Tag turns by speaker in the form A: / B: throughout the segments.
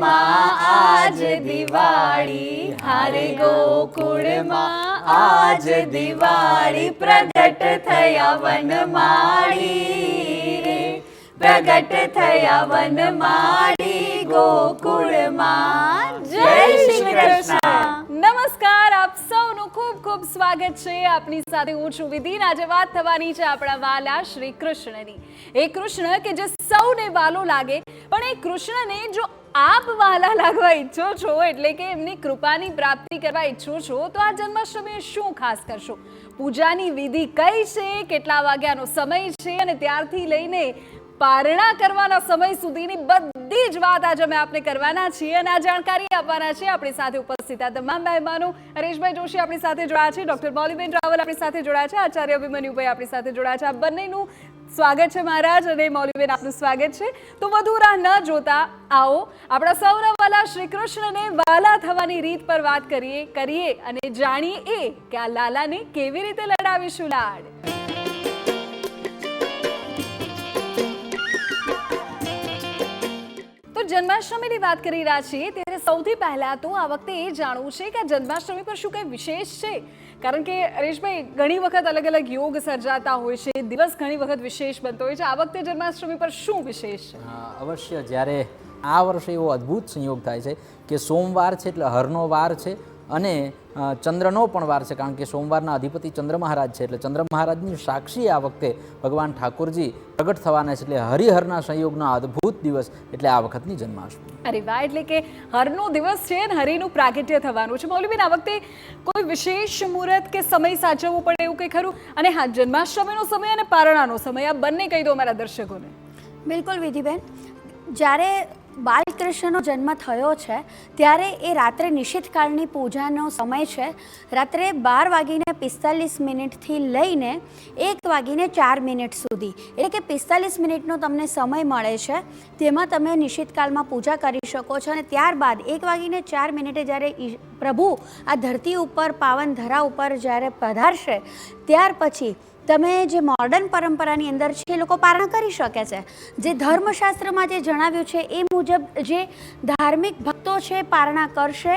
A: ગોકુળમાં આજ દિવાળી, હારે ગોકુળમાં આજ દિવાળી, પ્રગટ થયા વનમાળી રે, પ્રગટ થયા વનમાળી ગોકુળમાં. જય શ્રી કૃષ્ણ.
B: નમસ્કાર, આપ સૌનું ખૂબ ખૂબ સ્વાગત છે. આપની સાથે હું છું વિધિ. આજે વાત થવાની છે આપણા વાલા શ્રી કૃષ્ણની. એ કૃષ્ણ કે જે સૌને વાલો લાગે, પણ એ કૃષ્ણને જો આપ વાલા લાગવા ઈચ્છો છો, એટલે કે એમની કૃપાની પ્રાપ્તિ કરવા ઈચ્છો છો, તો આ જન્માષ્ટમીએ શું ખાસ કરશો? પૂજાની વિધિ કઈ છે, કેટલા વાગ્યાનો સમય છે, અને ત્યારથી લઈને પારણા કરવાના સમય સુધીની બધી જ વાત આજે અમે આપને કરવાના છીએ અને આ જાણકારી આપવાના છે. આપણી સાથે ઉપસ્થિત આ તમામ મહેમાનો, હરેશભાઈ જોશી આપણી સાથે જોડાયા છે, ડોક્ટર મોલીબેન રાવલ આપણી સાથે જોડાયા છે, આચાર્ય અભિમન્યુભાઈ આપણી સાથે જોડાયા છે. આ બંનેનું સ્વાગત છે મહારાજ, અને મોલીબેન આપનું સ્વાગત છે. તો વધુ રાહ ન જોતા આવો આપણા સૌના વાલા શ્રી કૃષ્ણને વાલા થવાની રીત પર વાત કરીએ અને જાણીએ કે આ લાલાને કેવી રીતે લડાવીશું લાડ. જન્માષ્ટમીની વાત કરી રહ્યા છીએ ત્યારે સૌથી પહેલા તો આ વખતે એ જાણવું છે કે આ જન્માષ્ટમી પર શું કંઈ વિશેષ છે? કારણ કે હરેશભાઈ, ઘણી વખત અલગ અલગ યોગ સર્જાતા હોય છે, દિવસ ઘણી વખત વિશેષ બનતો હોય છે. આ વખતે જન્માષ્ટમી પર શું વિશેષ છે?
C: અવશ્ય, જ્યારે આ વર્ષે એવો અદ્ભુત સંયોગ થાય છે કે સોમવાર છે એટલે હરનો વાર છે અને ચંદ્રનો પણ વાર છે, કારણ કે સોમવારના અધિપતિ ચંદ્ર મહારાજ છે, એટલે ચંદ્ર મહારાજની સાક્ષી આ વખતે ભગવાન ઠાકોરજી પ્રગટ થવાના છે, એટલે હરિહરના સંયોગનો અદ્ભુત દિવસ એટલે આ વખતની જન્માષ્ટમી.
B: અરે વાહ, એટલે કે હરનો દિવસ છે અને હરિનું પ્રાગટ્ય થવાનું છે. મૌલવીબેન, આ વખતે કોઈ વિશેષ મુહૂર્ત કે સમય સાચવવું પડે એવું કંઈ ખરું? અને હા, જન્માષ્ટમીનો સમય અને પારણાનો સમય આ બંને કહી દો અમારા દર્શકોને.
A: બિલકુલ વિધિબેન, જ્યારે બાલકૃષ્ણનો જન્મ થયો છે ત્યારે એ રાત્રે નિશિતકાળની પૂજાનો સમય છે. રાત્રે 12:45 લઈને 1:04 સુધી, એટલે કે 45 મિનિટનો તમને સમય મળે છે. તેમાં તમે નિશિતકાળમાં પૂજા કરી શકો છો અને ત્યારબાદ 1:04 જ્યારે પ્રભુ આ ધરતી ઉપર, પાવન ધરા ઉપર જ્યારે પધારશે, ત્યાર પછી તમે જે મોડર્ન પરંપરાની અંદર છે એ લોકો પારણા કરી શકે છે. જે ધર્મશાસ્ત્રમાં જે જણાવ્યું છે એ મુજબ જે ધાર્મિક ભક્તો છે પારણા કરશે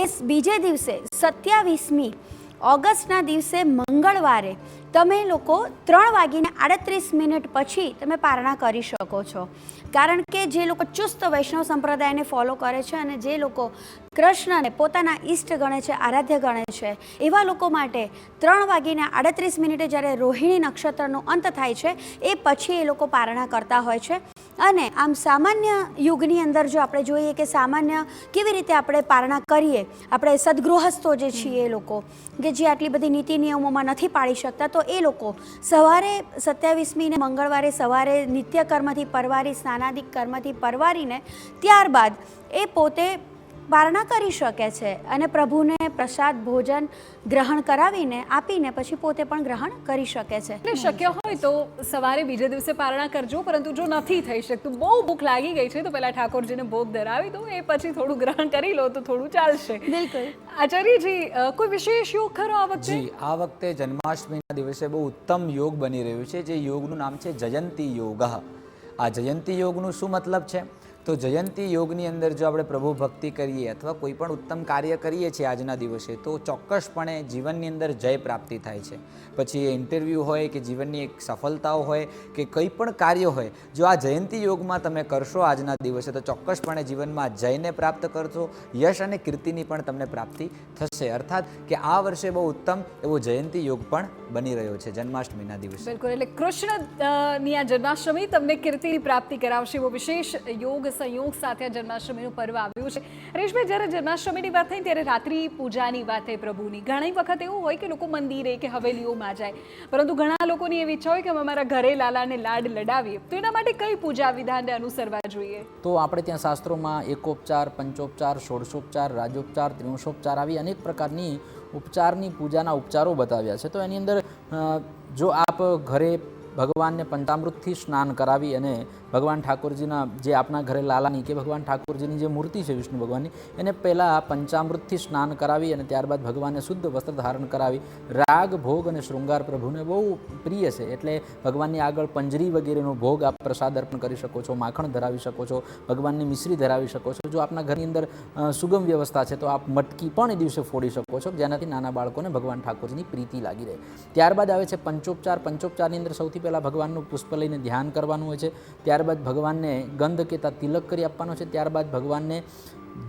A: એ બીજે દિવસે 27મી ઓગસ્ટના દિવસે મંગળવારે તમે લોકો 3:38 પછી તમે પારણા કરી શકો છો. કારણ કે જે લોકો ચુસ્ત વૈષ્ણવ સંપ્રદાયને ફોલો કરે છે અને જે લોકો કૃષ્ણને પોતાના ઈષ્ટ ગણે છે, આરાધ્ય ગણે છે, એવા લોકો માટે 3:38 જ્યારે રોહિણી નક્ષત્રનો અંત થાય છે એ પછી એ લોકો પારણા કરતા હોય છે. અને આમ સામાન્ય યુગની અંદર જો આપણે જોઈએ કે સામાન્ય કેવી રીતે આપણે પારણા કરીએ, આપણે સદગૃહસ્થો જે છીએ એ લોકો કે જે આટલી બધી નીતિ નિયમોમાં નથી પાડી શકતા, તો એ લોકો સવારે 27મીને મંગળવારે સવારે નિત્યકર્મથી પરવારી, સ્નાનાદિક કર્મથી પરવારીને ત્યારબાદ એ પોતે પારણા કરી શકે છે અને પ્રભુને પ્રસાદ ભોજન ગ્રહણ કરાવીને આપીને પછી પોતે પણ ગ્રહણ કરી શકે છે.
B: એટલે શક્ય હોય તો સવારે બીજે દિવસે પારણા કરજો, પરંતુ જો નથી થઈ શકતું, બહુ ભૂખ લાગી ગઈ છે, તો પહેલા ઠાકોરજીને ભોગ ધરાવી દો, એ પછી થોડું ગ્રહણ કરી લો તો થોડું ચાલશે.
A: બિલકુલ.
B: આચાર્યજી, કોઈ વિશેષ યોગ ખરો આ વખતે?
C: જી, આ વખતે જન્માષ્ટમીના દિવસે બહુ ઉત્તમ યોગ બની રહ્યું છે, જે યોગનું નામ છે જયંતી યોગ. આ જયંતી યોગનું શું મતલબ છે? તો જયંતી યોગની અંદર જો આપણે પ્રભુ ભક્તિ કરીએ અથવા કોઈ પણ ઉત્તમ કાર્ય કરીએ છીએ આજના દિવસે, તો ચોક્કસપણે જીવનની અંદર જય પ્રાપ્તિ થાય છે. પછી એ ઇન્ટરવ્યૂ હોય કે જીવનની એક સફળતાઓ હોય કે કંઈ પણ કાર્ય હોય, જો આ જયંતી યોગમાં તમે કરશો આજના દિવસે, તો ચોક્કસપણે જીવનમાં જયને પ્રાપ્ત કરશો, યશ અને કીર્તિની પણ તમને પ્રાપ્તિ થશે. અર્થાત કે આ વર્ષે બહુ ઉત્તમ એવો જયંતી યોગ પણ બની રહ્યો છે જન્માષ્ટમીના દિવસે.
B: બિલકુલ, એટલે કૃષ્ણની આ જન્માષ્ટમી તમને કીર્તિની પ્રાપ્તિ કરાવશે, એવો વિશેષ યોગ સંયોગ સાથે આ જન્માષ્ટમીનું પર્વ આવ્યું છે. હરેશભાઈ, જ્યારે જન્માષ્ટમીની વાત થઈ ત્યારે રાત્રિ પૂજાની વાત થઈ પ્રભુની. ઘણી વખત એવું હોય કે લોકો મંદિરે કે હવેલીઓમાં જાય, પરંતુ ઘણા લોકોની એવી ઈચ્છા હોય કે અમારા ઘરે લાલાને લાડ લડાવીએ, તો એના માટે કઈ પૂજા વિધાનને અનુસરવા જોઈએ?
C: તો આપણે ત્યાં શાસ્ત્રોમાં એકોપચાર, પંચોપચાર, ષોડશોપચાર, રાજોપચાર, ત્રિંશોપચાર આવી અનેક પ્રકારની ઉપચારની પૂજાના ઉપચારો બતાવ્યા છે. તો એની અંદર જો આપ ઘરે ભગવાનને પંચામૃતથી સ્નાન કરાવી અને
D: ભગવાન ઠાકોરજીના જે આપણા ઘરે લાલાની કે ભગવાન ઠાકોરજીની જે મૂર્તિ છે વિષ્ણુ ભગવાનની, એને પહેલાં પંચામૃતથી સ્નાન કરાવી અને ત્યારબાદ ભગવાનને શુદ્ધ વસ્ત્ર ધારણ કરાવી રાગ ભોગ અને શૃંગાર પ્રભુને બહુ પ્રિય છે એટલે ભગવાનની આગળ પંજરી વગેરેનો ભોગ આપ પ્રસાદ અર્પણ કરી શકો છો, માખણ ધરાવી શકો છો, ભગવાનની મિશ્રી ધરાવી શકો છો. જો આપના ઘરની અંદર સુગમ વ્યવસ્થા છે તો આપ મટકી પણ એ દિવસે ફોડી શકો છો, જેનાથી નાના બાળકોને ભગવાન ઠાકોરજીની પ્રીતિ લાગી રહે. ત્યારબાદ આવે છે પંચોપચાર. પંચોપચારની અંદર સૌથી પહેલાં ભગવાનનું પુષ્પ લઈને ધ્યાન કરવાનું હોય છે. ત્યારબાદ ભગવાનને ગંધ કેતા તિલક કરી આપવાનો છે. ત્યારબાદ ભગવાનને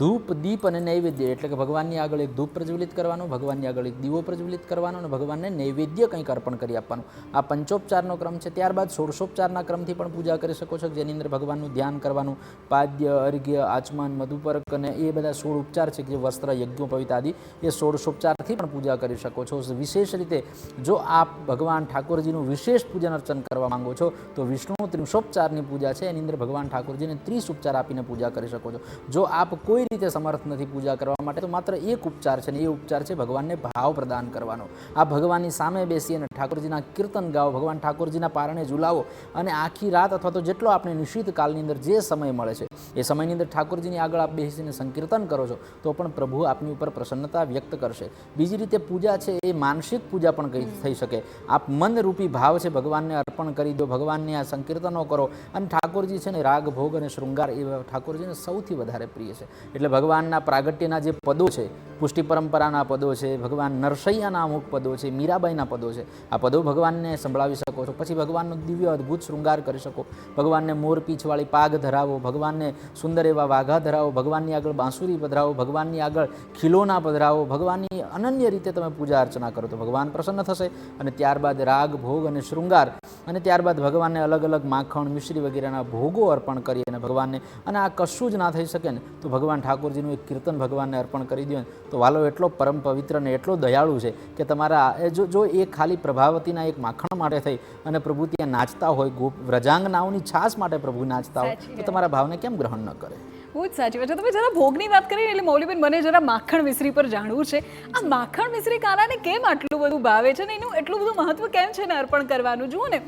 D: ધૂપ દીપ અને નૈવેદ્ય એટલે કે ભગવાનની આગળ એક ધૂપ પ્રજ્વલિત કરવાનો, ભગવાનની આગળ એક દીવો પ્રજ્વલિત કરવાનો અને ભગવાનને નૈવેદ્ય કંઈક અર્પણ કરી આપવાનું. આ પંચોપચારનો ક્રમ છે. ત્યારબાદ ષોડશોપચારના ક્રમથી પણ પૂજા કરી શકો છો, જેની અંદર ભગવાનનું ધ્યાન કરવાનું, પાદ્ય, અર્ઘ્ય, આચમન, મધુપર્ક અને એ બધા 16 ઉપચાર છે કે જે વસ્ત્ર, યજ્ઞોપવિત આદિ એ ષોડશોપચારથી પણ પૂજા કરી શકો છો. વિશેષ રીતે જો આપ ભગવાન ઠાકોરજીનું વિશેષ પૂજન અર્ચન કરવા માંગો છો તો વિષ્ણુ ત્રિંશોપચારની પૂજા છે, એની અંદર ભગવાન ઠાકોરજીને 30 ઉપચાર આપીને પૂજા કરી શકો છો. જો આપ કોઈ રીતે સમર્થ નથી પૂજા કરવા માટે તો માત્ર એક ઉપચાર છે, ને એ ઉપચાર છે ભગવાનને ભાવ પ્રદાન કરવાનો. આ ભગવાનની સામે બેસી અને ઠાકોરજીના કીર્તન ગાઓ, ભગવાન ઠાકોરજીના પારણે ઝુલાવો અને આખી રાત અથવા તો જેટલો આપણે નિશ્ચિત કાલની અંદર જે સમય મળે છે એ સમયની અંદર ઠાકોરજીની આગળ આપ બેસીને સંકીર્તન કરો છો તો પણ પ્રભુ આપની ઉપર પ્રસન્નતા વ્યક્ત કરશે. બીજી રીતે પૂજા છે એ માનસિક પૂજા પણ થઈ શકે. આપ મનરૂપી ભાવ છે ભગવાનને અર્પણ કરી દો, ભગવાનને આ સંકીર્તનો કરો અને ઠાકોરજી છે ને રાગ ભોગ અને શૃંગાર એ ઠાકોરજીને સૌથી વધારે પ્રિય છે. એટલે ભગવાનના પ્રાગટ્યના જે પદો છે, પુષ્ટિ પરંપરાના પદો છે, ભગવાન નરસૈયાના અમુક પદો છે, મીરાબાઈના પદો છે, આ પદો ભગવાનને સંભળાવી શકો છો. પછી ભગવાનનો દિવ્ય અદ્ભુત શૃંગાર કરી શકો, ભગવાનને મોરપીંછવાળી પાગ ધરાવો, ભગવાનને સુંદર એવા વાઘા ધરાવો, ભગવાનની આગળ બાંસુરી પધરાવો, ભગવાનની આગળ ખીલોના પધરાવો, ભગવાનની અનન્ય રીતે તમે પૂજા અર્ચના કરો તો ભગવાન પ્રસન્ન થશે. અને ત્યારબાદ રાગ ભોગ અને શૃંગાર અને ત્યારબાદ ભગવાનને અલગ અલગ માખણ, મિશ્રી વગેરેના ભોગો અર્પણ કરી અને ભગવાનને, અને આ કશું જ ના થઈ શકે ને તો ભગવાન ઠાકોરજીનું એક કીર્તન ભગવાનને અર્પણ કરી દો તો વાલો એટલો પરમ પવિત્ર ને એટલો દયાળુ છે કે તમારા જો એ ખાલી પ્રભાવતીના એક માખણ માટે થઈ અને પ્રભુ ત્યાં નાચતા હોય, વ્રજાંગનાઓની છાસ માટે પ્રભુ નાચતા હોય તો તમારા ભાવને કેમ ગ્રહણ ન કરે?
B: બહુ જ સાચી વાત છે. તમે જરા ભોગની વાત કરી એટલે મૌલીબેન મને જરા માખણ મિશ્રી પર જાણવું છે. આ માખણ મિશ્રી કાનાને કેમ આટલું બધું ભાવે છે ને એનું એટલું બધું મહત્વ કેમ છે ને અર્પણ કરવાનું? જુઓ ને,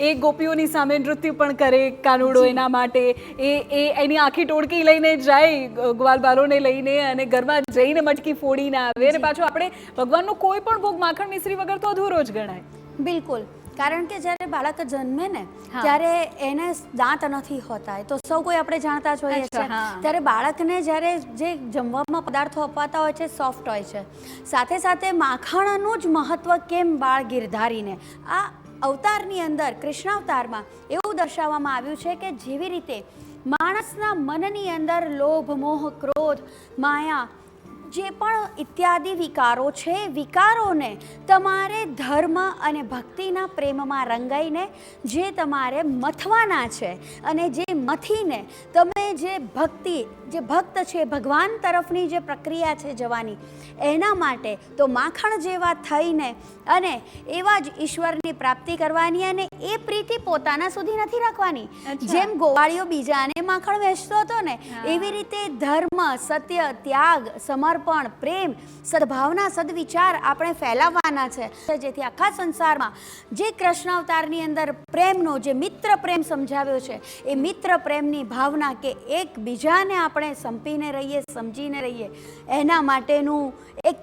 B: એ ગોપીઓની સામે નૃત્ય પણ કરે કાનુડો એના માટે, એ એની આખી ટોળકી લઈને જાય ગ્વાલબાલોને લઈને અને ઘરમાં જઈને મટકી ફોડીને આવે અને પાછું આપણે ભગવાનનો કોઈ પણ ભોગ માખણ મિશ્રી વગર તો અધૂરો જ ગણાય.
A: બિલકુલ, કારણ કે જ્યારે બાળક જન્મે ને ત્યારે એને દાંત નથી હોતા, તો સૌ કોઈ આપણે જાણતા જ હોઈએ છીએ. ત્યારે બાળકને જ્યારે જે જમવામાં પદાર્થો અપાતા હોય છે સોફ્ટ હોય છે, સાથે સાથે માખણનું જ મહત્વ કેમ બાળ ગિરધારીને આ અવતારની અંદર કૃષ્ણ અવતારમાં એવું દર્શાવવામાં આવ્યું છે કે જેવી રીતે માણસના મનની અંદર લોભ, મોહ, ક્રોધ, માયા જે પણ ઇત્યાદિ વિકારો છે, વિકારોને તમારે ધર્મ અને ભક્તિના પ્રેમમાં રંગાઈને જે તમારે મથવાના છે અને જે મથીને તમે જે ભક્ત છે, ભગવાન તરફની જે પ્રક્રિયા છે જવાની, એના માટે તો માખણ જેવા થઈને અને એવા જ ઈશ્વરની પ્રાપ્તિ કરવાની અને એ પ્રીતિ પોતાના સુધી નથી રાખવાની. જેમ ગોવાળીઓ બીજાને માખણ વેચતો હતો ને એવી રીતે ધર્મ, સત્ય, ત્યાગ, સમર્પણ, પ્રેમ, સદભાવના, સદવિચાર આપણે ફેલાવવાના છે, જેથી આખા સંસારમાં જે કૃષ્ણ અવતારની અંદર પ્રેમનો જે મિત્ર પ્રેમ સમજાવ્યો છે એ મિત્ર પ્રેમની ભાવના કે એકબીજાને આપણે સંપીને રહીએ, સમજીને રહીએ, એના માટેનું એક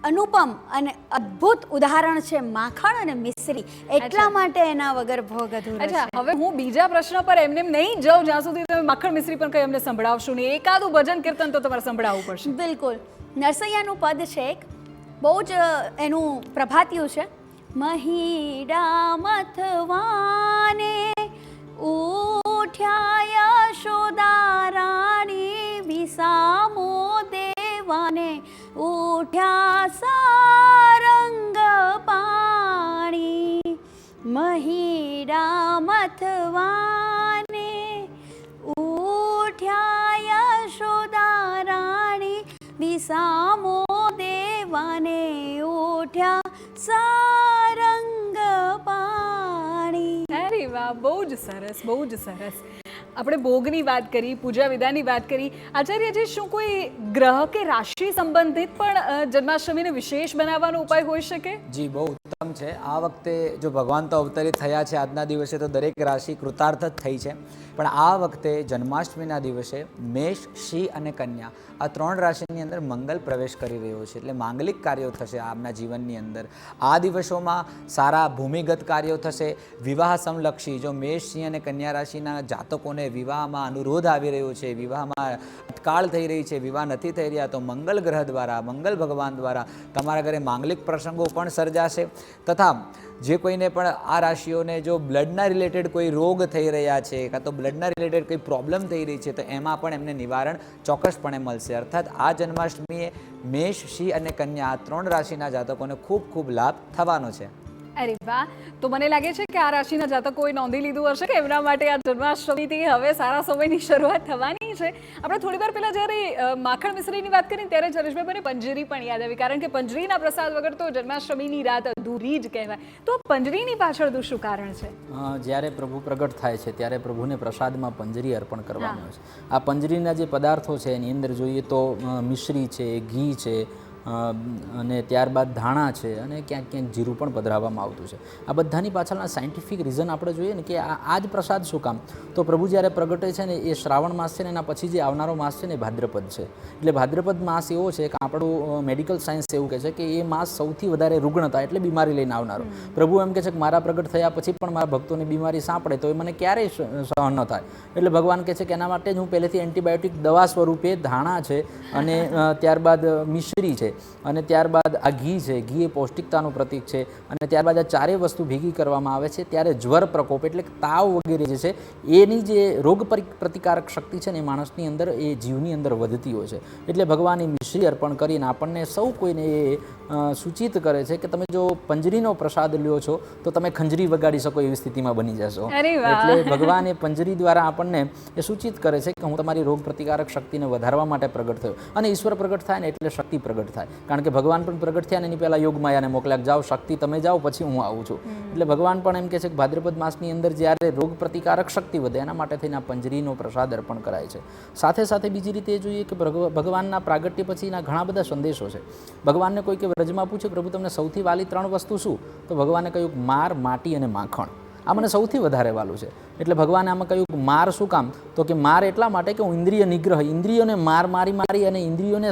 A: અનુપમ અને અદ્ભુત ઉદાહરણ છે માખણ અને મિશ્રી. એટલા માટે એના વગર ભોગ અધૂરો છે.
B: હવે હું બીજા પ્રશ્ન પર એમને નહીં જાઉં જ્યાં સુધી તમે માખણ મિશ્રી પણ કંઈ અમને સંભળાવશો નહીં. એકાદું ભજન કીર્તન તો તમારે સંભળાવવું પડશે.
A: બિલકુલ. નરસૈયાનું પદ છે એક, બહુ જ એનું પ્રભાતિયું છે. મહીડા મથવાને ઉઠ્યા યશોદા રાણી, વિસામો દેવાને ઉઠ્યા સારંગ પાણી. મહીડા મથવાને ઉઠ્યા યશોદા રાણી, વિસામો દેવાને ઉઠ્યા સારંગ પાણી.
B: અરે વાહ, બહુ જ સરસ, બહુ જ સરસ. આપણે ભોગની વાત કરી, પૂજા વિધાનની વાત કરી. આચાર્યજી, શું કોઈ ગ્રહ કે રાશિ સંબંધિત પણ જન્માષ્ટમીને વિશેષ બનાવવાનો ઉપાય હોઈ શકે?
C: જી, બહુ ઉત્તમ છે, આ વખતે જો ભગવાન તો અવતરિત થયા છે આજના દિવસે, તો દરેક રાશિ કૃતાર્થ જ થઈ છે, પણ આ વખતે જન્માષ્ટમીના દિવસે મેષ, સિંહ અને કન્યા આ 3 રાશિની અંદર મંગળ પ્રવેશ કરી રહ્યો છે. એટલે માંગલિક કાર્યો થશે આપના જીવનની અંદર. આ દિવસોમાં સારા ભૂમિગત કાર્યો થશે. વિવાહ સમલક્ષી જો મેષ, સિંહ અને કન્યા રાશિના જાતકોને વિવાહમાં અનુરોધ આવી રહ્યો છે, વિવાહમાં અટકાળ થઈ રહી છે, વિવાહ નથી થઈ રહ્યા, તો મંગલ ગ્રહ દ્વારા, મંગલ ભગવાન દ્વારા તમારા ઘરે માંગલિક પ્રસંગો પણ સર્જાશે. તથા જે કોઈને પણ આ રાશિઓને જો બ્લડના રિલેટેડ કોઈ રોગ થઈ રહ્યા છે કાં તો બ્લડના રિલેટેડ કોઈ પ્રોબ્લેમ થઈ રહી છે, તો એમાં પણ એમને નિવારણ ચોક્કસપણે મળશે. અર્થાત આ જન્માષ્ટમીએ મેષ, સિંહ અને કન્યા આ 3 રાશિના જાતકોને ખૂબ ખૂબ લાભ થવાનો છે.
B: અરે વાહ, તો મને લાગે છે કે આ રાશિના જાતકોએ નોંધી લીધું હશે કે એમના માટે આ જન્માષ્ટમીથી હવે સારા સમયની શરૂઆત થવાની છે. આપણે થોડી વાર પહેલા જ્યારે માખણ મિશ્રીની વાત કરી ત્યારે જરેશભાઈ મને પંજરી પણ યાદ આવી, કારણ કે પંજરીના પ્રસાદ વગર તો જન્માષ્ટમીની રાત અધૂરી જ કહેવાય. તો પંજરીની પાછળનું શું કારણ છે?
D: જ્યારે પ્રભુ પ્રગટ થાય છે ત્યારે પ્રભુને પ્રસાદમાં પંજરી અર્પણ કરવામાં આવે છે. આ પંજરીના જે પદાર્થો છે એની અંદર જોઈએ તો મિશ્રી છે, ઘી છે, અને ત્યારબાદ ધાણા છે, અને ક્યાંક ક્યાંક જીરું પણ પધરાવવામાં આવતું છે. આ બધાની પાછળના સાયન્ટિફિક રીઝન આપણે જોઈએ ને કે આ જ પ્રસાદ શું કામ, તો પ્રભુ જ્યારે પ્રગટે છે ને એ શ્રાવણ માસ છે ને એના પછી જે આવનારો માસ છે ને એ ભાદ્રપદ છે. એટલે ભાદ્રપદ માસ એવો છે કે આપણું મેડિકલ સાયન્સ એવું કહે છે કે એ માસ સૌથી વધારે રુગ્ણતા એટલે બીમારી લઈને આવનારો. પ્રભુ એમ કહે છે કે મારા પ્રગટ થયા પછી પણ મારા ભક્તોને બીમારી સાંપડે તો એ મને ક્યારેય સહન ન થાય. એટલે ભગવાન કહે છે કે એના માટે જ હું પહેલેથી એન્ટીબાયોટિક દવા સ્વરૂપે ધાણા છે, અને ત્યારબાદ મિશ્રી છે, અને ત્યારબાદ આ ઘી છે. ઘી એ પૌષ્ટિકતાનું પ્રતીક છે. અને ત્યારબાદ આ 4 વસ્તુ ભેગી કરવામાં આવે છે ત્યારે જ્વર પ્રકોપ એટલે તાવ વગેરે જે છે એની જે રોગ પ્રતિકારક શક્તિ છે ને એ માણસની અંદર, એ જીવની અંદર વધતી હોય છે. એટલે ભગવાન એ મિશ્રી અર્પણ કરીને આપણને સૌ કોઈને એ સૂચિત કરે છે કે તમે જો પંજરીનો પ્રસાદ લ્યો છો તો તમે ખંજરી વગાડી શકો એવી સ્થિતિમાં બની જશો. એટલે ભગવાન એ પંજરી દ્વારા આપણને એ સૂચિત કરે છે કે હું તમારી રોગ પ્રતિકારક શક્તિને વધારવા માટે પ્રગટ થયો. અને ઈશ્વર પ્રગટ થાય ને એટલે શક્તિ પ્રગટ થાય, કારણ કે ભગવાન પણ પ્રગટ થયા ને એની પહેલાં યોગ માયાને મોકલ્યા, જાઓ શક્તિ તમે જાઓ પછી હું આવું છું. એટલે ભગવાન પણ એમ કહે છે કે ભાદ્રપદ માસની અંદર જ્યારે રોગ પ્રતિકારક શક્તિ વધે એના માટે થઈને આ પંજરીનો પ્રસાદ અર્પણ કરાય છે. સાથે સાથે બીજી રીતે એ જોઈએ કે ભગવાનના પ્રાગટ્ય પછીના ઘણા બધા સંદેશો છે. ભગવાનને કોઈ કે વ્રજમાં પૂછે પ્રભુ તમને સૌથી વાલી 3 વસ્તુ શું, તો ભગવાને કહ્યું માર, માટી અને માખણ. આ મને સૌથી વધારે વાલું છે. એટલે ભગવાને આમાં કહ્યું કે માર શું કામ, તો કે માર એટલા માટે કે હું ઇન્દ્રિય નિગ્રહ, ઇન્દ્રિયોને મારી અને ઇન્દ્રિયોને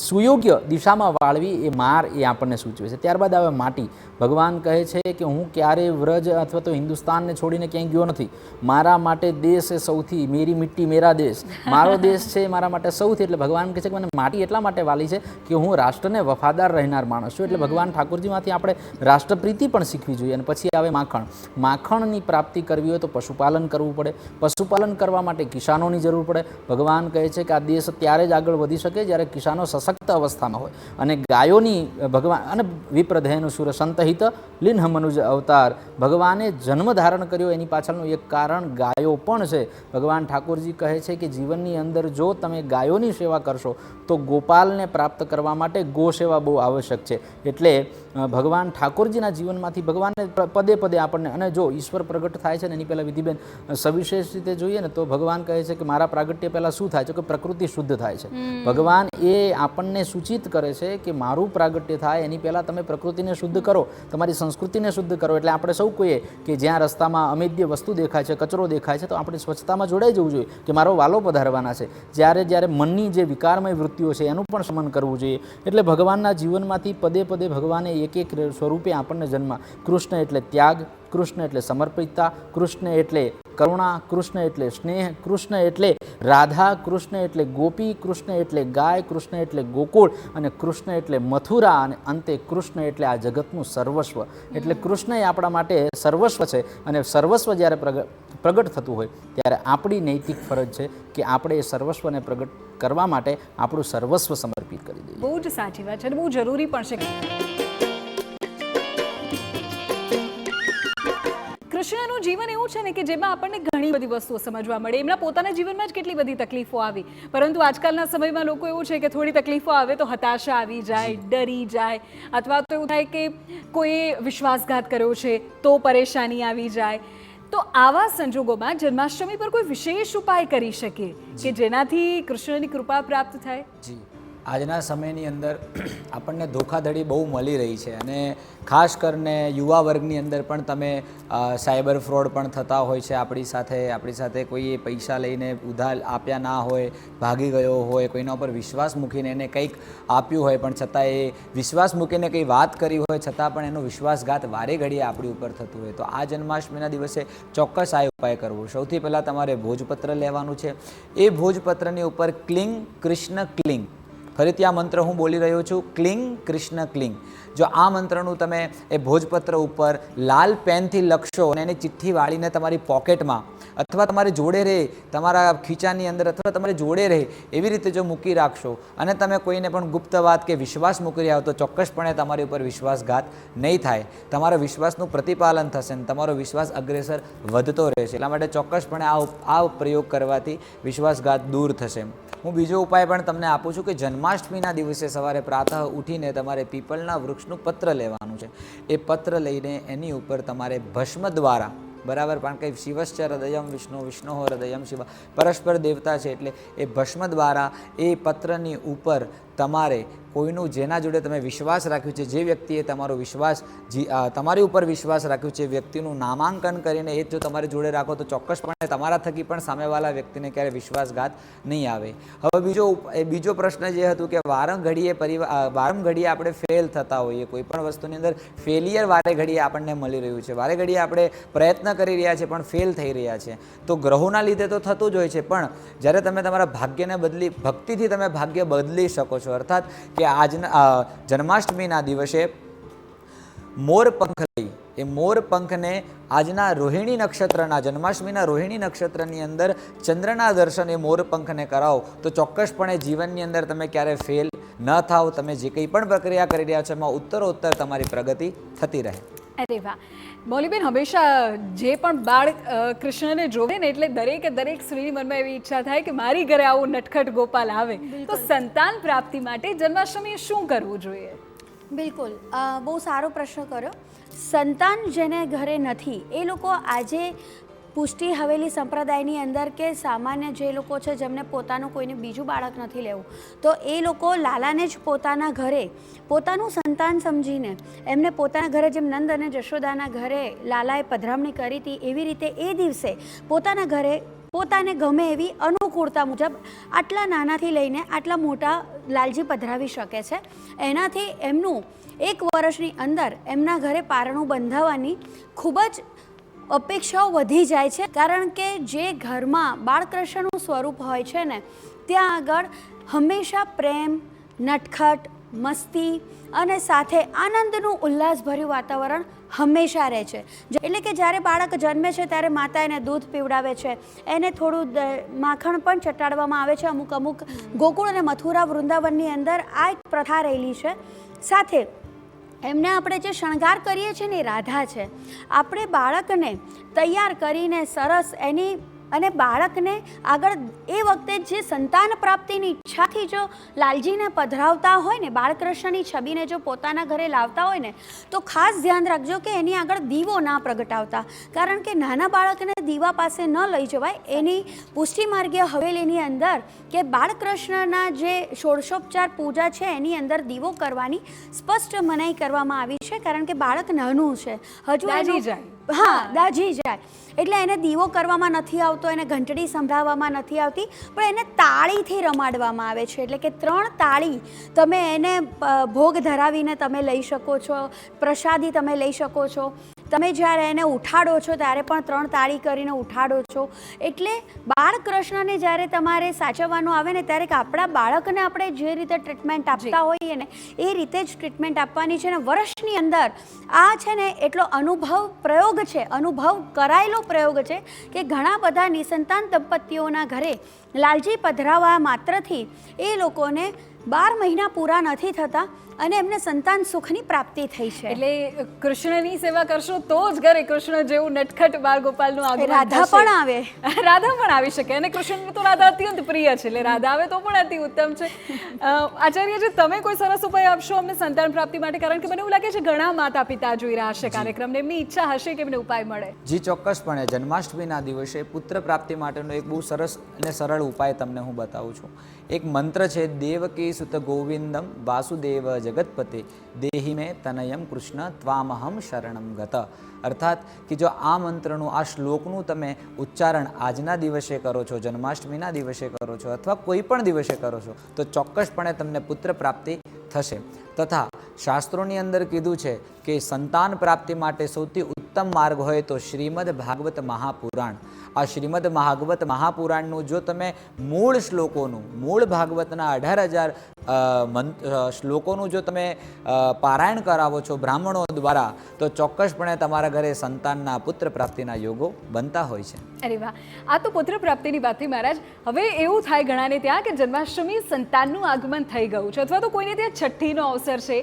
D: સુયોગ્ય દિશામાં વાળવી, એ માર એ આપણને સૂચવે છે. ત્યારબાદ આવે માટી. ભગવાન કહે છે કે હું ક્યારેય વ્રજ અથવા તો હિન્દુસ્તાનને છોડીને ક્યાંય ગયો નથી. મારા માટે દેશ એ સૌથી, મેરી મિટ્ટી મેરા દેશ, મારો દેશ છે મારા માટે સૌથી. એટલે ભગવાન કહે છે કે મને માટી એટલા માટે વાલી છે કે હું રાષ્ટ્રને વફાદાર રહેનાર માણસ છું. એટલે ભગવાન ઠાકોરજીમાંથી આપણે રાષ્ટ્રપ્રીતિ પણ શીખવી જોઈએ. અને પછી આવે માખણ. માખણની પ્રાપ્તિ કરવી હોય તો પશુપાલન કરવું પડે. પશુપાલન કરવા માટે કિસાનોની જરૂર પડે. ભગવાન કહે છે કે આ દેશ ત્યારે જ આગળ વધી શકે જ્યારે કિસાનો સશક્ત અવસ્થામાં હોય. અને ગાયોની ભગવાન અને વિપ્રધેનુ સુર સંતહિત લિન્હ મનુજ અવતાર, ભગવાને જન્મ ધારણ કર્યો એની પાછળનું એક કારણ ગાયો પણ છે. ભગવાન ઠાકોરજી કહે છે કે જીવનની અંદર જો તમે ગાયોની સેવા કરશો તો ગોપાલને પ્રાપ્ત કરવા માટે ગો સેવા બહુ આવશ્યક છે. એટલે ભગવાન ઠાકોરજીના જીવનમાંથી ભગવાનને પદે પદે આપણને, અને જો ઈશ્વર પ્રગટ થાય છે ને એની પહેલાં વિધિબેન સવિશેષ રીતે જોઈએ ને તો ભગવાન કહે છે કે મારા પ્રાગટ્ય પહેલાં શું થાય છે કે પ્રકૃતિ શુદ્ધ થાય છે. ભગવાન એ આપણને સૂચિત કરે છે કે મારું પ્રાગટ્ય થાય એની પહેલાં તમે પ્રકૃતિને શુદ્ધ કરો, તમારી સંસ્કૃતિને શુદ્ધ કરો. એટલે આપણે સૌ કોઈએ કે જ્યાં રસ્તામાં અમેદ્ય વસ્તુ દેખાય છે, કચરો દેખાય છે, તો આપણે સ્વચ્છતામાં જોડાઈ જવું જોઈએ કે મારો વાલો પધારવાના છે. જ્યારે મનની જે વિકારમય વૃત્તિઓ છે એનું પણ શમન કરવું જોઈએ. એટલે ભગવાનના જીવનમાંથી પદે પદે ભગવાને એક એક સ્વરૂપે આપણને જન્મ. કૃષ્ણ એટલે ત્યાગ, કૃષ્ણ એટલે સમર્પિતતા, કૃષ્ણ એટલે કરુણા, કૃષ્ણ એટલે સ્નેહ, કૃષ્ણ એટલે રાધા, કૃષ્ણ એટલે ગોપી, કૃષ્ણ એટલે ગાય, કૃષ્ણ એટલે ગોકુળ, અને કૃષ્ણ એટલે મથુરા, અને અંતે કૃષ્ણ એટલે આ જગતનું સર્વસ્વ. એટલે કૃષ્ણ એ આપણા માટે સર્વસ્વ છે. અને સર્વસ્વ જ્યારે પ્રગટ થતું હોય ત્યારે આપણી નૈતિક ફરજ છે કે આપણે એ સર્વસ્વને પ્રગટ કરવા માટે આપણું સર્વસ્વ સમર્પિત કરી દઈએ.
B: બહુ જ સાચી વાત છે અને બહુ જરૂરી પણ છે. કૃષ્ણનું જીવન એવું છે ને કે જેમાં આપણને ઘણી બધી વસ્તુઓ સમજવા મળે. એમના પોતાના જીવનમાં જ કેટલી બધી તકલીફો આવી, પરંતુ આજકાલના સમયમાં લોકો એવું છે કે થોડી તકલીફો આવે તો હતાશા આવી જાય, ડરી જાય, અથવા તો એવું થાય કે કોઈ વિશ્વાસઘાત કર્યો છે તો પરેશાની આવી જાય. તો આવા સંજોગોમાં જન્માષ્ટમી પર કોઈ વિશેષ ઉપાય કરી શકે કે જેનાથી કૃષ્ણની કૃપા પ્રાપ્ત થાય?
C: જી, આજના સમયની અંદર આપણને ધોખાધડી બહુ મળી રહી છે અને ખાસ કરીને યુવા વર્ગની અંદર પણ તમે સાયબર ફ્રોડ પણ થતા હોય છે આપણી સાથે કોઈએ પૈસા લઈને ઉધાર આપ્યા ના હોય, ભાગી ગયો હોય, કોઈના ઉપર વિશ્વાસ મૂકીને એને કંઈક આપ્યું હોય પણ છતાં એ વિશ્વાસ મૂકીને કંઈ વાત કરી હોય છતાં પણ એનો વિશ્વાસઘાત વારે ઘડીએ આપણી ઉપર થતું હોય. તો આ જન્માષ્ટમીના દિવસે ચોક્કસ આ ઉપાય કરવો. સૌથી પહેલાં તમારે ભોજપત્ર લેવાનું છે. એ ભોજપત્રની ઉપર ક્લિંગ કૃષ્ણ ક્લિંગ, ફરીથી આ મંત્ર હું બોલી રહ્યો છું, ક્લિંગ કૃષ્ણ ક્લિંગ. જો આ મંત્રનું તમે એ ભોજપત્ર ઉપર લાલ પેનથી લખશો અને એની ચિઠ્ઠી વાળીને તમારી પોકેટમાં અથવા તમારી જોડે રહે, તમારા ખીચાની અંદર અથવા તમારી જોડે રહે એવી રીતે જો મૂકી રાખશો અને તમે કોઈને પણ ગુપ્ત વાત કે વિશ્વાસ મૂકી રહ્યા હો તો ચોક્કસપણે તમારી ઉપર વિશ્વાસઘાત નહીં થાય. તમારા વિશ્વાસનું પ્રતિપાલન થશે અને તમારો વિશ્વાસ અગ્રેસર વધતો રહેશે. એટલા માટે ચોક્કસપણે આ પ્રયોગ કરવાથી વિશ્વાસઘાત દૂર થશે. હું બીજો ઉપાય પણ તમને આપું છું કે જન્માષ્ટમીના દિવસે સવારે પ્રાતઃ ઉઠીને તમારે પીપળના વૃક્ષનું પત્ર લેવાનું છે. એ પત્ર લઈને એની ઉપર તમારે ભસ્મ દ્વારા, બરાબર, કારણ કે શિવશ્ચ હૃદયમ વિષ્ણુ, વિષ્ણુ હૃદયમ શિવ, પરસ્પર દેવતા છે એટલે એ ભસ્મ દ્વારા એ પત્રની ઉપર તમારે કોઈનું જેના જોડે તમે વિશ્વાસ રાખ્યું છે, જે વ્યક્તિએ તમારો વિશ્વાસ તમારી ઉપર વિશ્વાસ રાખ્યું છે, વ્યક્તિનું નામાંકન કરીને એ જો તમારી જોડે રાખો તો ચોક્કસપણે તમારા થકી પણ સામેવાળા વ્યક્તિને ક્યારે વિશ્વાસઘાત નહીં આવે. હવે બીજો પ્રશ્ન જે હતું કે વારંઘડીએ આપણે ફેલ થતા હોઈએ, કોઈ પણ વસ્તુની અંદર ફેલિયર વારે ઘડીએ આપણને મળી રહ્યું છે, વારે ઘડીએ આપણે પ્રયત્ન કરી રહ્યા છે પણ ફેલ થઈ રહ્યા છે. તો ગ્રહોના લીધે તો થતું જ હોય છે, પણ જ્યારે તમે તમારા ભાગ્યને ભક્તિથી તમે ભાગ્ય બદલી શકો છો. અર્થાત કે આજના જન્માષ્ટમીના દિવસે મોરપંખ લઈ એ મોરપંખને આજના રોહિણી નક્ષત્રના, જન્માષ્ટમીના રોહિણી નક્ષત્રની અંદર ચંદ્રના દર્શન એ મોરપંખને કરાવો તો ચોક્કસપણે જીવનની અંદર તમે ક્યારે ફેલ ન થાવ. તમે જે કંઈ પણ પ્રક્રિયા કરી રહ્યા છો એમાં ઉત્તરોત્તર તમારી પ્રગતિ થતી રહે.
B: અરે વાહ મૌલીબેન, હંમેશા જે પણ બાળ કૃષ્ણને જોવે ને એટલે દરેક સ્ત્રીની મનમાં એવી ઈચ્છા થાય કે મારી ઘરે આવો નટખટ ગોપાલ આવે. તો સંતાન પ્રાપ્તિ માટે જન્માષ્ટમીએ શું કરવું જોઈએ?
A: બિલકુલ, બહુ સારો પ્રશ્ન કર્યો. સંતાન જેને ઘરે નથી એ લોકો આજે પુષ્ટિ હવેલી સંપ્રદાયની અંદર કે સામાન્ય જે લોકો છે જેમને પોતાનું કોઈને બીજું બાળક નથી લેવું, તો એ લોકો લાલાને જ પોતાના ઘરે પોતાનું સંતાન સમજીને એમને પોતાના ઘરે, જેમ નંદ અને જશોદાના ઘરે લાલાએ પધરામણી કરી હતી એવી રીતે એ દિવસે પોતાના ઘરે પોતાને ગમે એવી અનુકૂળતા મુજબ આટલા નાનાથી લઈને આટલા મોટા લાલજી પધરાવી શકે છે. એનાથી એમનું 1 વર્ષની અંદર એમના ઘરે પારણું બંધાવવાની ખૂબ જ અપેક્ષાઓ વધી જાય છે. કારણ કે જે ઘરમાં બાળકૃષ્ણનું સ્વરૂપ હોય છે ને ત્યાં આગળ હંમેશા પ્રેમ, નટખટ, મસ્તી અને સાથે આનંદનું ઉલ્લાસભર્યું વાતાવરણ હંમેશા રહે છે. એટલે કે જ્યારે બાળક જન્મે છે ત્યારે માતા એને દૂધ પીવડાવે છે, એને થોડું માખણ પણ ચટાડવામાં આવે છે. અમુક ગોકુળ અને મથુરા વૃંદાવનની અંદર આ એક પ્રથા રહેલી છે. સાથે એમને આપણે જે શણગાર કરીએ છીએ ને એ રાધા છે. આપણે બાળકને તૈયાર કરીને સરસ એની અને બાળકને આગળ એ વખતે જે સંતાન પ્રાપ્તિની ઈચ્છાથી જો લાલજીને પધરાવતા હોય ને, બાળકૃષ્ણની છબીને જો પોતાના ઘરે લાવતા હોય ને તો ખાસ ધ્યાન રાખજો કે એની આગળ દીવો ના પ્રગટાવતા. કારણ કે નાના બાળકને દીવા પાસે ન લઈ જવાય. એની પુષ્ટિ માર્ગીય હવેલીની અંદર કે બાળકૃષ્ણના જે ષોડશોપચાર પૂજા છે એની અંદર દીવો કરવાની સ્પષ્ટ મનાઈ કરવામાં આવી છે. કારણ કે બાળક નાનું છે, હજુ દાજી જાય એટલે એને દીવો કરવામાં નથી આવતો, એને ઘંટડી સંભળાવવામાં નથી આવતી, પણ એને તાળીથી રમાડવામાં આવે છે. એટલે કે 3 તાળી તમે એને ભોગ ધરાવીને તમે લઈ શકો છો, પ્રસાદી તમે લઈ શકો છો. તમે જ્યારે એને ઉઠાડો છો ત્યારે પણ 3 તાળી કરીને ઉઠાડો છો. એટલે બાળકૃષ્ણને જ્યારે તમારે સાચવવાનું આવે ને ત્યારે આપણા બાળકને આપણે જે રીતે ટ્રીટમેન્ટ આપતા હોઈએ ને એ રીતે જ ટ્રીટમેન્ટ આપવાની છે. ને વર્ષની અંદર આ છે ને એટલો પ્રયોગ છે, અનુભવ કરાયેલો પ્રયોગ છે કે ઘણા બધા નિસંતાન દંપતીઓના ઘરે લાલજી પધરાવા માત્રથી એ લોકોને 12 મહિના પૂરા નથી થતા અને એમને સંતાન સુખની પ્રાપ્તિ થઈ છે.
B: એટલે કૃષ્ણની સેવા કરશો તો જ ઘરે કૃષ્ણ જેવું નટખટ બાળ ગોપાલનું આગમન
A: રાધા
B: થશે.
A: પણ આવે.
B: રાધા પણ આવી શકે અને કૃષ્ણને તો રાધા અત્યંત પ્રિય છે એટલે રાધા આવે તો પણ અતિ ઉત્તમ છે. આચાર્યજી, તમે કોઈ સરસ ઉપાય આપશો અમને સંતાન પ્રાપ્તિ માટે? કારણ કે મને એવું લાગે છે ઘણા માતા પિતા જોઈ રહ્યા હશે કાર્યક્રમને, એમની ઈચ્છા હશે કે એમને ઉપાય મળે.
C: જી ચોક્કસપણે. જન્માષ્ટમીના દિવસે પુત્ર પ્રાપ્તિ માટેનો એક બહુ સરસ અને સરળ ઉપાય તમને હું બતાવું છું. એક મંત્ર છે, દેવકી સુત ગોવિંદમ વાસુદેવ જગતપતે દેહી મેં તનયમ કૃષ્ણ ત્વામહમ શરણમ ગત. અર્થાત કે જો આ મંત્રનું, આ શ્લોકનું તમે ઉચ્ચારણ આજના દિવસે કરો છો, જન્માષ્ટમીના દિવસે કરો છો અથવા કોઈ પણ દિવસે કરો છો તો ચોક્કસપણે તમને પુત્ર પ્રાપ્તિ થશે. તથા શાસ્ત્રોની અંદર કીધું છે કે સંતાન પ્રાપ્તિ માટે સૌથી ઉત્તમ માર્ગ હોય તો શ્રીમદ ભાગવત મહાપુરાણ. આ શ્રીમદ ભાગવત મહાપુરાણનું જો તમે મૂળ શ્લોકોનું, મૂળ ભાગવતના 18,000 શ્લોકોનું જો તમે પારાયણ કરાવો છો બ્રાહ્મણો દ્વારા તો ચોક્કસપણે તમારા ઘરે સંતાનના પુત્ર પ્રાપ્તિના યોગો બનતા હોય છે.
B: અરે વાહ, આ તો પુત્ર પ્રાપ્તિની વાત થઈ મહારાજ. હવે એવું થાય ઘણાને ત્યાં કે જન્માષ્ટમી સંતાનનું આગમન થઈ ગયું છે અથવા તો કોઈને ત્યાં છઠ્ઠીનો અવસર છે,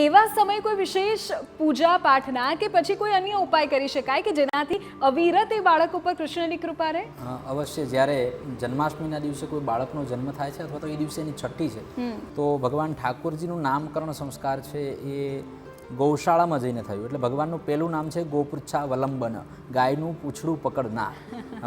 B: એવા સમયે કોઈ વિશેષ પૂજા પાઠના કે પછી કોઈ અન્ય ઉપાય કરી શકાય કે જેનાથી અવિરત એ બાળક ઉપર કૃષ્ણની કૃપા રહે?
D: અવશ્ય. જ્યારે જન્માષ્ટમીના દિવસે કોઈ બાળકનો જન્મ થાય છે અથવા તો એ દિવસે એની છઠ્ઠી છે તો ભગવાન ઠાકોરજીનું નામકરણ સંસ્કાર છે એ ગૌશાળામાં જઈને થયું. એટલે ભગવાનનું પહેલું નામ છે ગોપૃચ્છા વલંબન, ગાયનું પૂંછડું પકડનાર.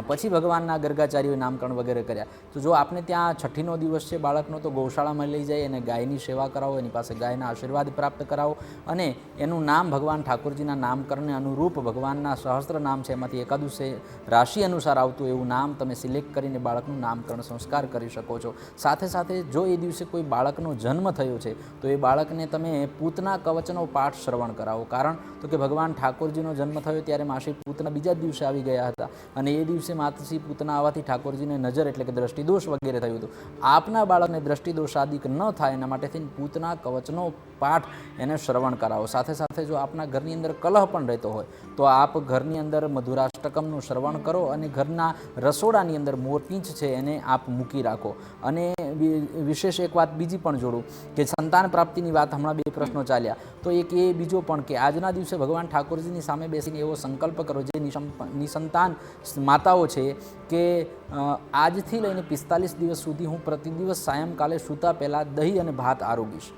D: પછી ભગવાનના ગર્ગાચાર્યોએ નામકરણ વગેરે કર્યા. તો જો આપને ત્યાં છઠ્ઠીનો દિવસ છે બાળકનો તો ગૌશાળામાં લઈ જાય અને ગાયની સેવા કરાવો, એની પાસે ગાયના આશીર્વાદ પ્રાપ્ત કરાવો અને એનું નામ ભગવાન ઠાકોરજીના નામકરણને અનુરૂપ ભગવાનના સહસ્ત્ર નામ છે એમાંથી એકાદું રાશિ અનુસાર આવતું એવું નામ તમે સિલેક્ટ કરીને બાળકનું નામકરણ સંસ્કાર કરી શકો છો. સાથે સાથે જો એ દિવસે કોઈ બાળકનો જન્મ થયો છે તો એ બાળકને તમે પૂતના કવચનો પાઠ શ્રવણ કરાવો. કારણ તો કે ભગવાન ઠાકોરજીનો જન્મ થયો ત્યારે માસી પૂતના બીજા જ દિવસે આવી ગયા હતા અને એ દિવસે માતૃશ્રી પૂતના આવવાથી ઠાકોરજીને નજર એટલે કે દ્રષ્ટિદોષ વગેરે થયું હતું. આપના બાળકને દ્રષ્ટિદોષ આદિક ન થાય એના માટે થઈને પૂતના કવચનો પાઠ એને શ્રવણ કરાવો. સાથે સાથે જો આપના ઘરની અંદર કલહ પણ રહેતો હોય તો આપ ઘરની અંદર મધુરાષ્ટકમનું શ્રવણ કરો અને ઘરના રસોડાની અંદર મોરપીંછ છે એને આપ મૂકી રાખો. અને વિશેષ એક વાત બીજી પણ જોડું કે સંતાન પ્રાપ્તિની વાત, હમણાં 2 પ્રશ્નો ચાલ્યા તો એક એ બીજો પણ કે આજના દિવસે ભગવાન ઠાકોરજીની સામે બેસીને એવો સંકલ્પ કરો, જે નિસંતાન માતાઓ છે કે આજથી લઈને 45 દિવસ સુધી હું પ્રતિ દિવસ સાયંકાલે સૂતા પહેલાં દહીં અને ભાત આરોગીશ.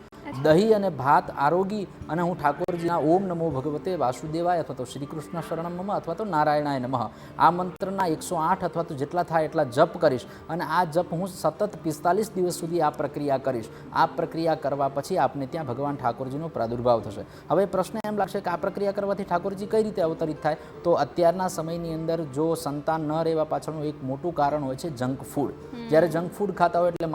D: દહીં અને ભાત આરોગી અને હું ઠાકોરજીના ઓમ નમો ભગવતે વાસુદેવાય અથવા તો શ્રી કૃષ્ણ શરણમ મમ અથવા તો નારાયણાય નમઃ આ મંત્રના 108 અથવા તો જેટલા થાય એટલા જપ કરીશ અને આ જપ હું સતત 45 દિવસ સુધી આ પ્રક્રિયા કરીશ. આ પ્રક્રિયા કરવા પછી આપને ત્યાં ભગવાન ઠાકોરજીનો પ્રાદુર્ભાવ થશે. હવે પ્રશ્ન એમ લાગશે કે આ પ્રક્રિયા કરવાથી ઠાકોરજી કઈ રીતે અવતરિત થાય? તો અત્યારના સમયની અંદર જો સંતાન ન રહેવા પાછળનું એક મોટું કારણ હોય છે જંક ફૂડ. જ્યારે જંક ફૂડ ખાતા હોય એટલે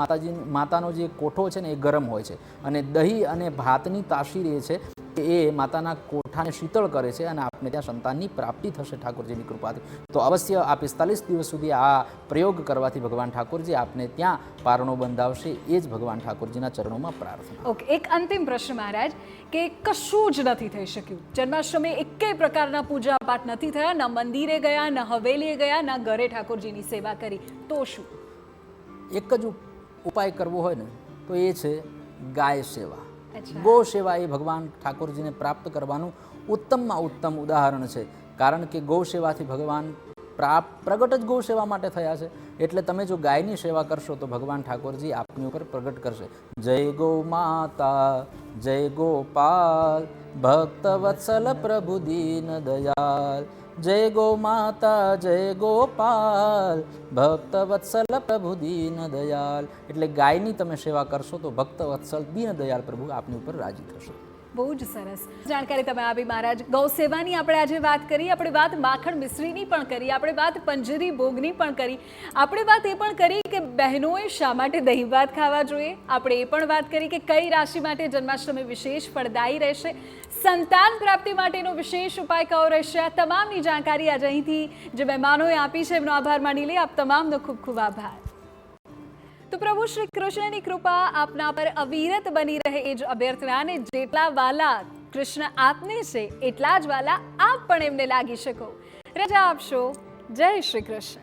D: માતાનો જે કોઠો છે ને એ ગરમ હોય છે અને દહીં અને ભાતની તાસીર એ છે કે એ માતાના કોઠાને શીતળ કરે છે અને આપને ત્યાં સંતાનની પ્રાપ્તિ થશે ઠાકોરજીની કૃપાથી. તો અવશ્ય આ 45 દિવસ સુધી આ પ્રયોગ કરવાથી ભગવાન ઠાકોરજી આપને ત્યાં પારણો બંધાવશે. એ જ ભગવાન ઠાકોરજીના ચરણોમાં પ્રાર્થના.
B: ઓકે, એક અંતિમ પ્રશ્ન મહારાજ કે કશું જ નથી થઈ શક્યું, જન્માષ્ટમી એકેય પ્રકારના પૂજા પાઠ નથી થયા, ન મંદિરે ગયા, ન હવેલીએ ગયા, ન ઘરે ઠાકોરજીની સેવા કરી, તો શું?
D: એક જ ઉપાય કરવો હોય ને તો એ છે ગાય સેવા. ગો સેવા એ ભગવાન ઠાકોરજીને પ્રાપ્ત કરવાનું ઉત્તમમાં ઉત્તમ ઉદાહરણ છે. કારણ કે ગૌ સેવાથી ભગવાન પ્રગટ જ ગૌ સેવા માટે થયા છે. એટલે તમે જો ગાયની સેવા કરશો તો ભગવાન ઠાકોરજી આપની ઉપર પ્રગટ કરશે. જય ગૌ માતા જય ગોપાલ ભક્ત વત્સલ પ્રભુ દીન દયાલ. જય ગો માતા જય ગોપાલ ભક્ત વત્સલ પ્રભુ દીન દયાલ. એટલે ગાયની તમે સેવા કરશો તો ભક્ત વત્સલ દીન દયાલ પ્રભુ આપની ઉપર રાજી થશે.
B: બહુ જ સરસ જાણકારી તમે આપી મહારાજ. ગૌ સેવાની આપણે આજે વાત કરી, આપણે વાત માખણ મિશ્રીની પણ કરી, આપણે વાત પંજરી ભોગની પણ કરી, આપણે વાત એ પણ કરી કે બહેનોએ શા માટે દહીં ભાત ખાવા જોઈએ, આપણે એ પણ વાત કરી કે કઈ રાશિ માટે જન્માષ્ટમી વિશેષ ફળદાયી રહેશે, સંતાન પ્રાપ્તિ માટેનો વિશેષ ઉપાય કયો રહેશે. આ તમામની જાણકારી આજે અહીંથી જે મહેમાનોએ આપી છે એમનો આભાર માની લે. આપ તમામનો ખૂબ ખૂબ આભાર. તો પ્રભુ શ્રી કૃષ્ણની કૃપા આપના પર અવિરત બની રહે એ જ અભ્યર્થનાને જેટલા વાલા કૃષ્ણ આપને છે એટલા જ વાલા આપ પણ એમને લાગી શકો. રજા આપશો. જય શ્રી કૃષ્ણ.